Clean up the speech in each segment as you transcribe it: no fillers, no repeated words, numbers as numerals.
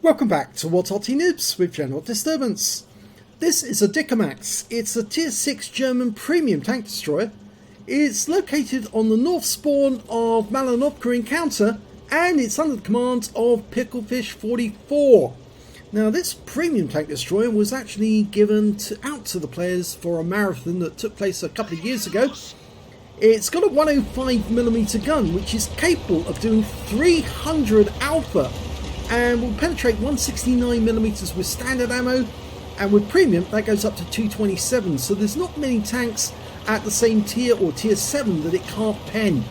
Welcome back to What's Arty Noobs with General Disturbance. This is a Dickermax. It's a Tier 6 German premium tank destroyer. It's located on the north spawn of Malinovka Encounter, and it's under the command of Picklefish 44. Now, this premium tank destroyer was actually given out to the players for a marathon that took place a couple of years ago. It's got a 105mm gun, which is capable of doing 300 alpha, and will penetrate 169mm with standard ammo, and with premium that goes up to 227. So there's not many tanks at the same tier or tier 7 that it can't pen.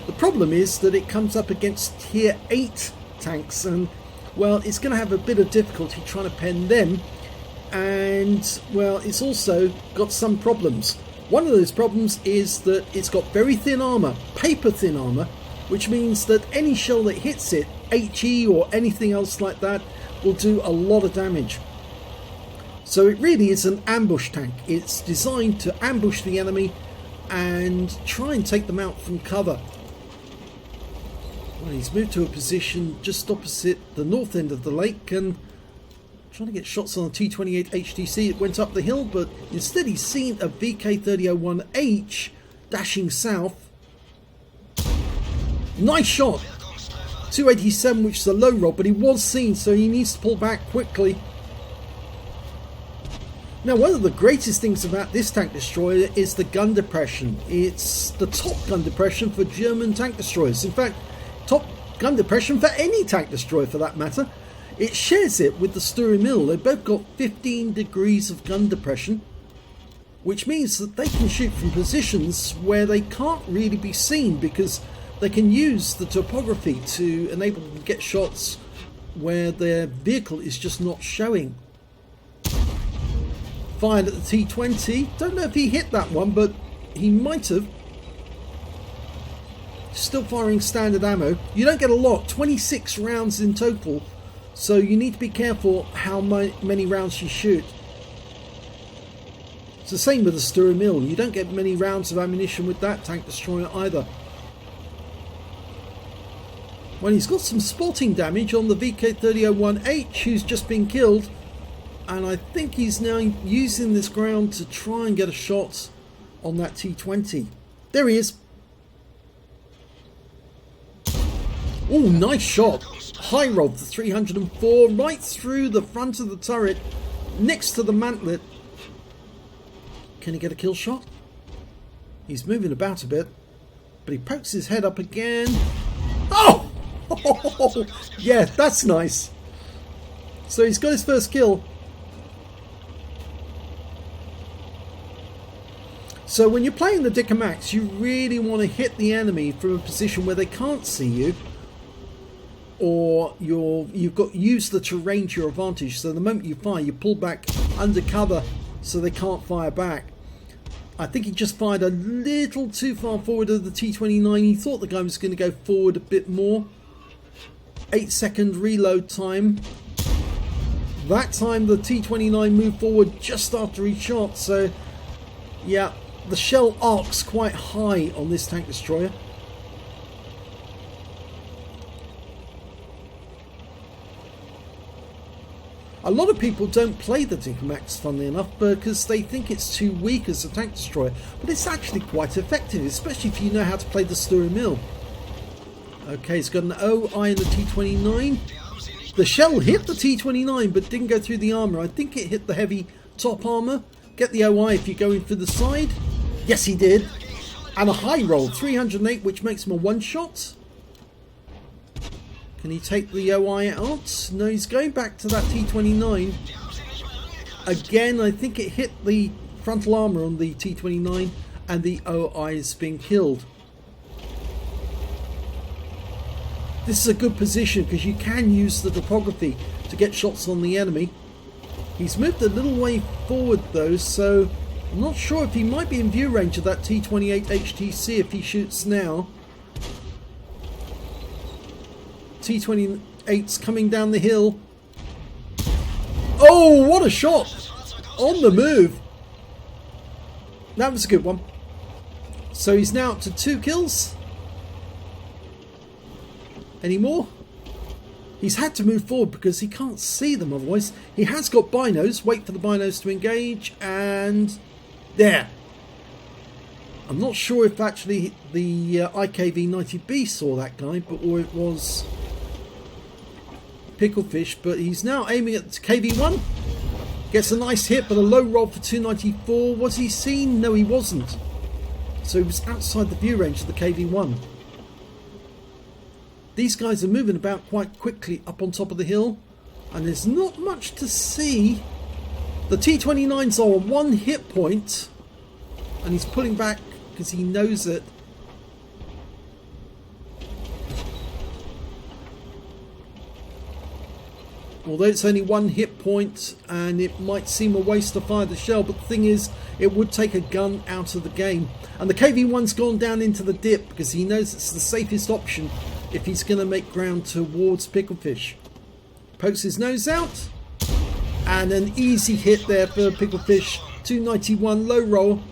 The problem is that it comes up against tier 8 tanks, and well, it's going to have a bit of difficulty trying to pen them. And well, it's also got some problems. One of those problems is that it's got very thin armor, paper thin armor, which means that any shell that hits it, HE or anything else like that, will do a lot of damage. So it really is an ambush tank. It's designed to ambush the enemy and try and take them out from cover. Well, he's moved to a position just opposite the north end of the lake and trying to get shots on the T28 HTC. It went up the hill, but instead he's seen a VK3001H dashing south. Nice shot! 287, which is a low roll, but he was seen, so he needs to pull back quickly. Now, one of the greatest things about this tank destroyer is the gun depression. It's the top gun depression for German tank destroyers. In fact, top gun depression for any tank destroyer for that matter. It shares it with the Sturry Mill. They've both got 15 degrees of gun depression, which means that they can shoot from positions where they can't really be seen, because they can use the topography to enable them to get shots where their vehicle is just not showing. Fired at the T20. Don't know if he hit that one, but he might have. Still firing standard ammo. You don't get a lot, 26 rounds in total, so you need to be careful how many rounds you shoot. It's the same with the Sturry Mill. You don't get many rounds of ammunition with that tank destroyer either. Well, he's got some spotting damage on the VK3001H, who's just been killed, and I think he's now using this ground to try and get a shot on that T20. There he is. Oh, nice shot. High roll for 304, right through the front of the turret, next to the mantlet. Can he get a kill shot? He's moving about a bit, but he pokes his head up again. Oh! Yeah, that's nice. So he's got his first kill. So when you're playing the Dickermax, you really want to hit the enemy from a position where they can't see you, or you've got use the terrain to your advantage. So the moment you fire, you pull back under cover so they can't fire back. I think he just fired a little too far forward of the T29. He thought the guy was going to go forward a bit more. 8-second reload time. That time the T29 moved forward just after he shot. So yeah, the shell arcs quite high on this tank destroyer. A lot of people don't play the Dickermax, funnily enough, because they think it's too weak as a tank destroyer, but it's actually quite effective, especially if you know how to play the Sturry Mill. Okay, it's got an OI in the T29. The shell hit the T29 but didn't go through the armour. I think it hit the heavy top armour. Get the OI if you're going for the side. Yes, he did. And a high roll, 308, which makes him a one-shot. Can he take the OI out? No, he's going back to that T29. Again, I think it hit the frontal armour on the T29 and the OI is being killed. This is a good position because you can use the topography to get shots on the enemy. He's moved a little way forward though, so I'm not sure if he might be in view range of that T28 HTC if he shoots now. T28's coming down the hill. Oh, what a shot! On the move. That was a good one. So he's now up to 2 kills. Any more? He's had to move forward because he can't see them otherwise. He has got binos. Wait for the binos to engage, and there. I'm not sure if actually the IKV-90B saw that guy, or it was Picklefish, but he's now aiming at KV-1. Gets a nice hit, but a low roll for 294. Was he seen? No, he wasn't. So he was outside the view range of the KV-1. These guys are moving about quite quickly up on top of the hill, and there's not much to see. The T-29s are on 1 hit point, and he's pulling back because he knows it. Although it's only 1 hit point, and it might seem a waste to fire the shell, but the thing is, it would take a gun out of the game. And the KV-1's gone down into the dip because he knows it's the safest option if he's going to make ground towards Picklefish. Pokes his nose out, and an easy hit there for Picklefish. 291, low roll.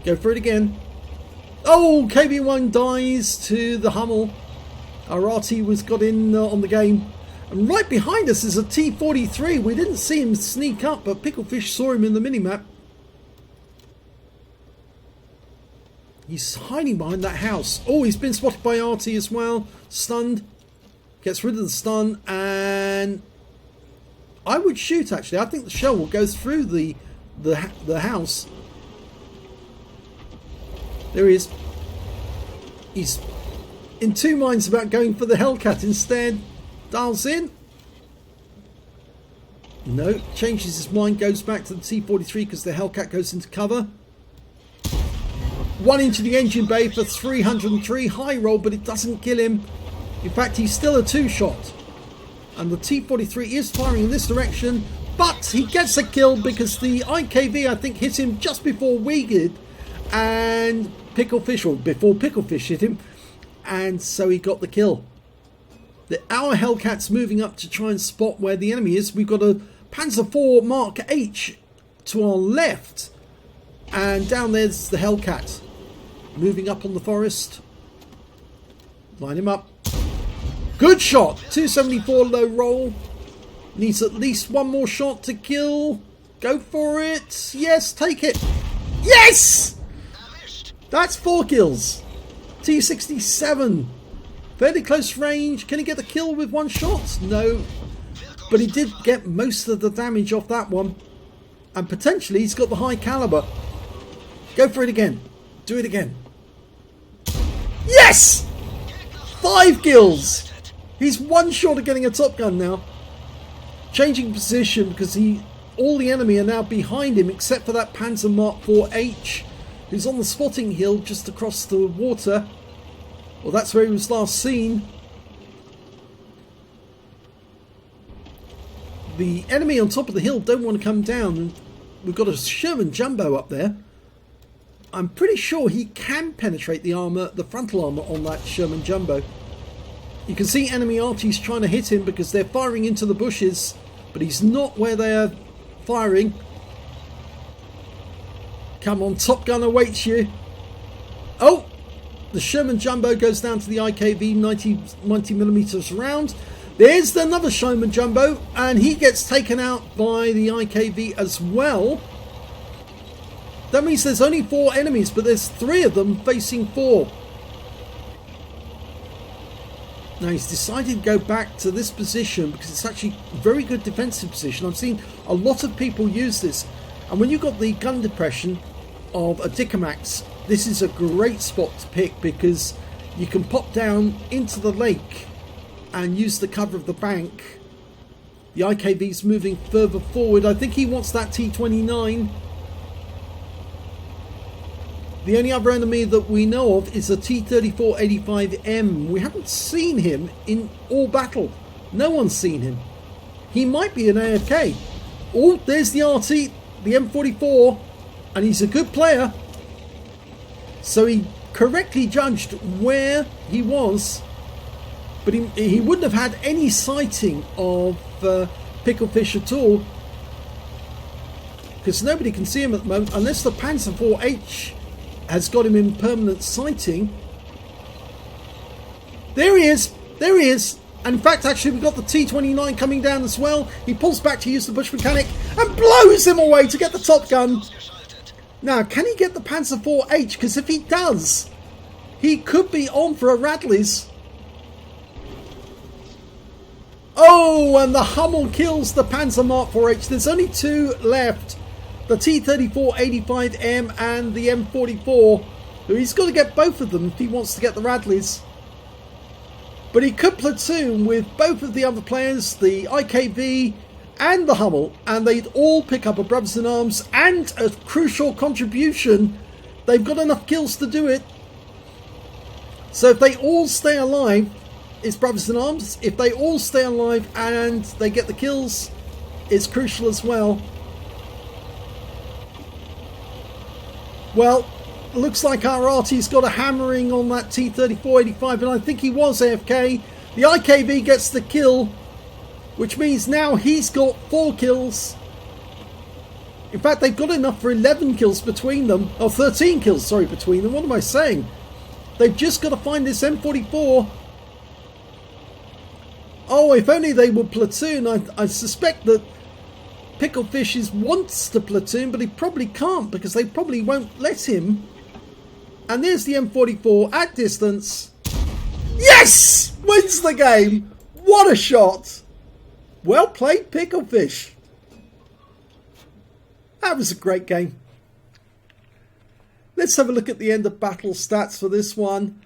Go for it again. Oh, KV-1 dies to the Hummel. Our Arty was got in on the game. And right behind us is a T-43. We didn't see him sneak up, but Picklefish saw him in the minimap. He's hiding behind that house. Oh, he's been spotted by Arty as well. Stunned. Gets rid of the stun, and I would shoot actually. I think the shell will go through the house. There he is. He's in 2 minds about going for the Hellcat instead. Dials in. No, changes his mind, goes back to the T-43 because the Hellcat goes into cover. 1 into the engine bay for 303. High roll, but it doesn't kill him. In fact, he's still a 2-shot. And the T-43 is firing in this direction, but he gets a kill because the IKV, I think, hit him just before we did. And Picklefish, or before Picklefish hit him. And so he got the kill. Our Hellcat's moving up to try and spot where the enemy is. We've got a Panzer IV Mark H to our left. And down there's the Hellcat. Moving up on the forest. Line him up. Good shot. 274 low roll. Needs at least 1 more shot to kill. Go for it. Yes, take it. Yes! That's 4 kills. T-67. Fairly close range. Can he get the kill with 1 shot? No. But he did get most of the damage off that one. And potentially he's got the high caliber. Go for it again. Do it again. Yes! 5 kills. He's 1 short of getting a Top Gun now. Changing position because all the enemy are now behind him except for that Panzer Mark IV H, who's on the spotting hill just across the water. Well, that's where he was last seen. The enemy on top of the hill don't want to come down. We've got a Sherman Jumbo up there. I'm pretty sure he can penetrate the armour, the frontal armour on that Sherman Jumbo. You can see enemy arties trying to hit him because they're firing into the bushes, but he's not where they're firing. Come on, Top Gun awaits you. Oh! The Sherman Jumbo goes down to the IKV 90mm round. There's another Sherman Jumbo, and he gets taken out by the IKV as well. That means there's only 4 enemies, but there's 3 of them facing 4. Now he's decided to go back to this position because it's actually a very good defensive position. I've seen a lot of people use this, and when you've got the gun depression of a Dicamax, this is a great spot to pick because you can pop down into the lake and use the cover of the bank. The IKV's moving further forward. I think he wants that T-29. The only other enemy that we know of is a T-3485M. We haven't seen him in all battle. No one's seen him. He might be an AFK. Oh, there's the Arty, the M44, and he's a good player. So he correctly judged where he was, but he wouldn't have had any sighting of Picklefish at all because nobody can see him at the moment unless the Panzer IV H has got him in permanent sighting. There he is. There he is. And in fact, actually, we've got the T-29 coming down as well. He pulls back to use the Bush Mechanic and blows him away to get the top gun. Now, can he get the Panzer IV-H? Because if he does, he could be on for a Radley's. Oh, and the Hummel kills the Panzer Mark IV-H. There's only two left. The T-34-85M and the M44. He's got to get both of them if he wants to get the Radleys. But he could platoon with both of the other players, the IKV and the Hummel, and they'd all pick up a Brothers in Arms and a crucial contribution. They've got enough kills to do it. So if they all stay alive, it's Brothers in Arms. If they all stay alive and they get the kills, it's crucial as well. Well, looks like our Arty's got a hammering on that T-34-85, and I think he was AFK. The IKV gets the kill, which means now he's got 4 kills. In fact, they've got enough for 11 kills between them. Oh, 13 kills, sorry, between them. What am I saying? They've just got to find this M44. Oh, if only they would platoon. I suspect that Picklefish wants to platoon, but he probably can't because they probably won't let him. And there's the M44 at distance. Yes! Wins the game! What a shot! Well played, Picklefish. That was a great game. Let's have a look at the end of battle stats for this one.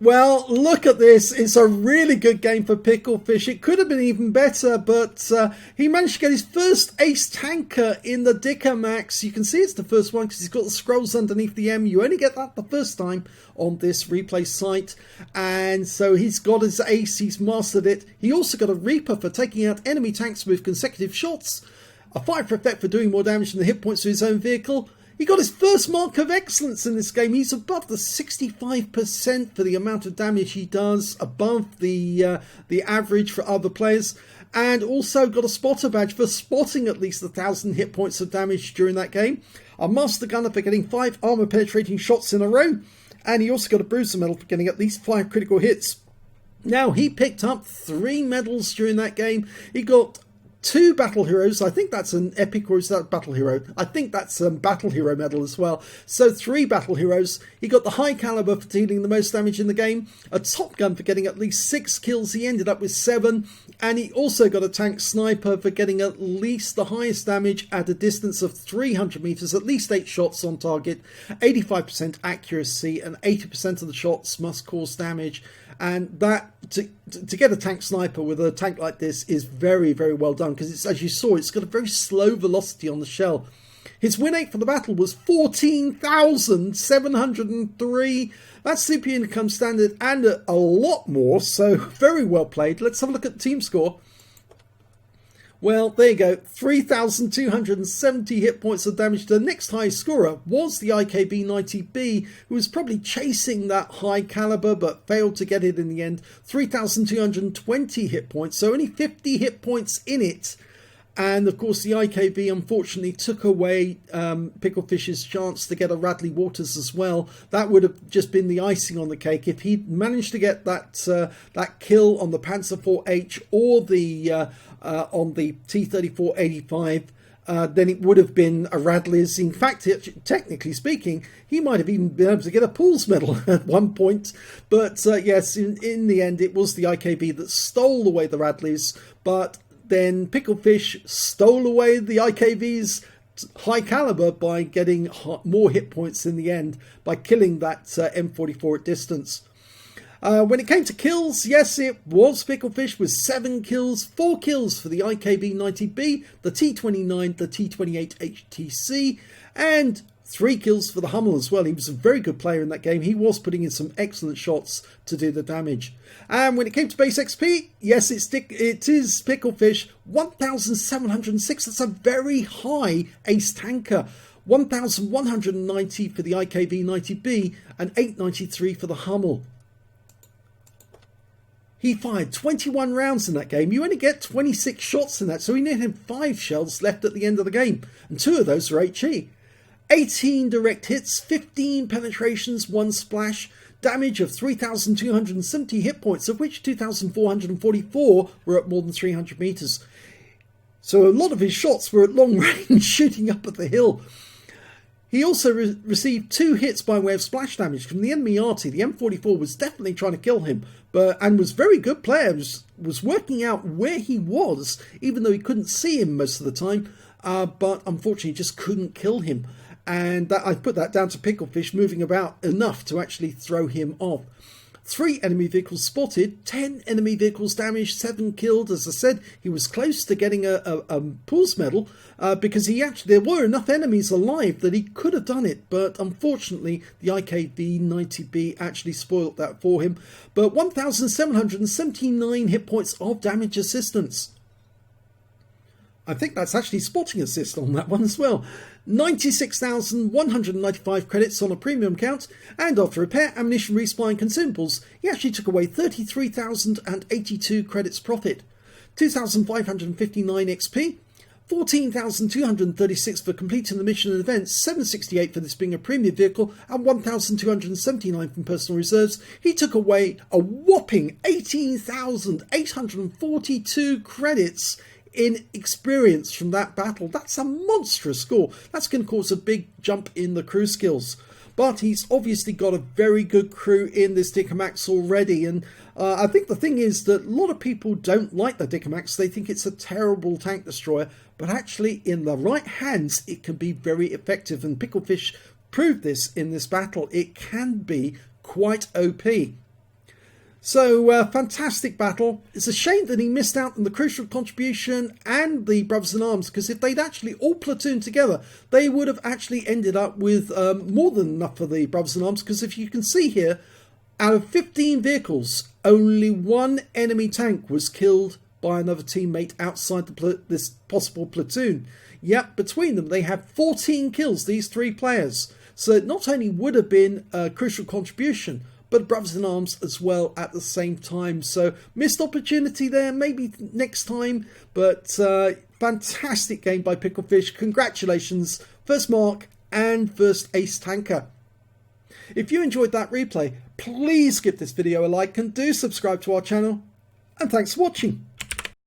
Well, look at this. It's a really good game for Picklefish. It could have been even better, but he managed to get his first ace tanker in the Dicker Max. You can see it's the first one because he's got the scrolls underneath the M. You only get that the first time on this replay site. And so he's got his ace. He's mastered it. He also got a Reaper for taking out enemy tanks with consecutive shots. A fire for effect for doing more damage than the hit points to his own vehicle. He got his first mark of excellence in this game. He's above the 65% for the amount of damage he does, above the average for other players, and also got a spotter badge for spotting at least 1,000 hit points of damage during that game. A master gunner for getting 5 armor penetrating shots in a row, and he also got a bruiser medal for getting at least 5 critical hits. Now, he picked up 3 medals during that game. He got 2 battle heroes. I think that's an epic, or is that battle hero? I think that's a battle hero medal as well. So 3 battle heroes. He got the high caliber for dealing the most damage in the game, a top gun for getting at least 6 kills. He ended up with 7, and he also got a tank sniper for getting at least the highest damage at a distance of 300 meters, at least 8 shots on target, 85% accuracy, and 80% of the shots must cause damage. And that to get a tank sniper with a tank like this is very, very well done, because it's, as you saw, it's got a very slow velocity on the shell. His win rate for the battle was 14,703. That's CPU income standard and a lot more, so very well played. Let's have a look at the team score. Well, there you go, 3,270 hit points of damage. The next highest scorer was the IKB-90B, who was probably chasing that high caliber but failed to get it in the end. 3,220 hit points, so only 50 hit points in it. And of course the IKB unfortunately took away Picklefish's chance to get a Radley Waters as well. That would have just been the icing on the cake. If he'd managed to get that that kill on the Panzer IV-H or the on the T-34-85, then it would have been a Radley's. In fact, technically speaking, he might have even been able to get a Pools medal at one point. But yes, in the end, it was the IKB that stole away the Radleys. But then Picklefish stole away the IKV's high caliber by getting more hit points in the end by killing that M44 at distance. When it came to kills, yes, it was Picklefish with 7 kills, 4 kills for the IKB-90B, the T-29, the T-28HTC, and 3 kills for the Hummel as well. He was a very good player in that game. He was putting in some excellent shots to do the damage. And when it came to base XP, yes, it is Picklefish, 1,706. That's a very high ace tanker. 1,190 for the IKB-90B and 893 for the Hummel. He fired 21 rounds in that game. You only get 26 shots in that, so he only had 5 shells left at the end of the game, and 2 of those are HE. 18 direct hits, 15 penetrations, 1 splash, damage of 3,270 hit points, of which 2,444 were at more than 300 meters. So a lot of his shots were at long range, shooting up at the hill. He also received 2 hits by way of splash damage from the enemy Arty. The M44 was definitely trying to kill him, and was very good player, was working out where he was, even though he couldn't see him most of the time, but unfortunately just couldn't kill him. And I put that down to Picklefish moving about enough to actually throw him off. 3 enemy vehicles spotted, 10 enemy vehicles damaged, 7 killed. As I said, he was close to getting a pause medal because there were enough enemies alive that he could have done it, but unfortunately the IKV-90B actually spoilt that for him. But 1,779 hit points of damage assistance. I think that's actually spotting assist on that one as well. 96,195 credits on a premium count, and after repair, ammunition, resupply and consumables, he actually took away 33,082 credits profit. 2,559 XP, 14,236 for completing the mission and events, 768 for this being a premium vehicle, and 1,279 from personal reserves. He took away a whopping 18,842 credits in experience from that battle. That's a monstrous score. That's going to cause a big jump in the crew skills. But he's obviously got a very good crew in this Dickomax already, and I think the thing is that a lot of people don't like the Dickomax. They think it's a terrible tank destroyer, but actually in the right hands it can be very effective, and Picklefish proved this in this battle. It can be quite OP. So, fantastic battle. It's a shame that he missed out on the crucial contribution and the Brothers in Arms, because if they'd actually all platooned together, they would have actually ended up with more than enough for the Brothers in Arms, because if you can see here, out of 15 vehicles, only 1 enemy tank was killed by another teammate outside this possible platoon. Yep, between them, they have 14 kills, these 3 players. So it not only would have been a crucial contribution, but Brothers in Arms as well at the same time. So missed opportunity there, maybe next time. But fantastic game by Picklefish. Congratulations, first mark and first ace tanker. If you enjoyed that replay, please give this video a like and do subscribe to our channel. And thanks for watching.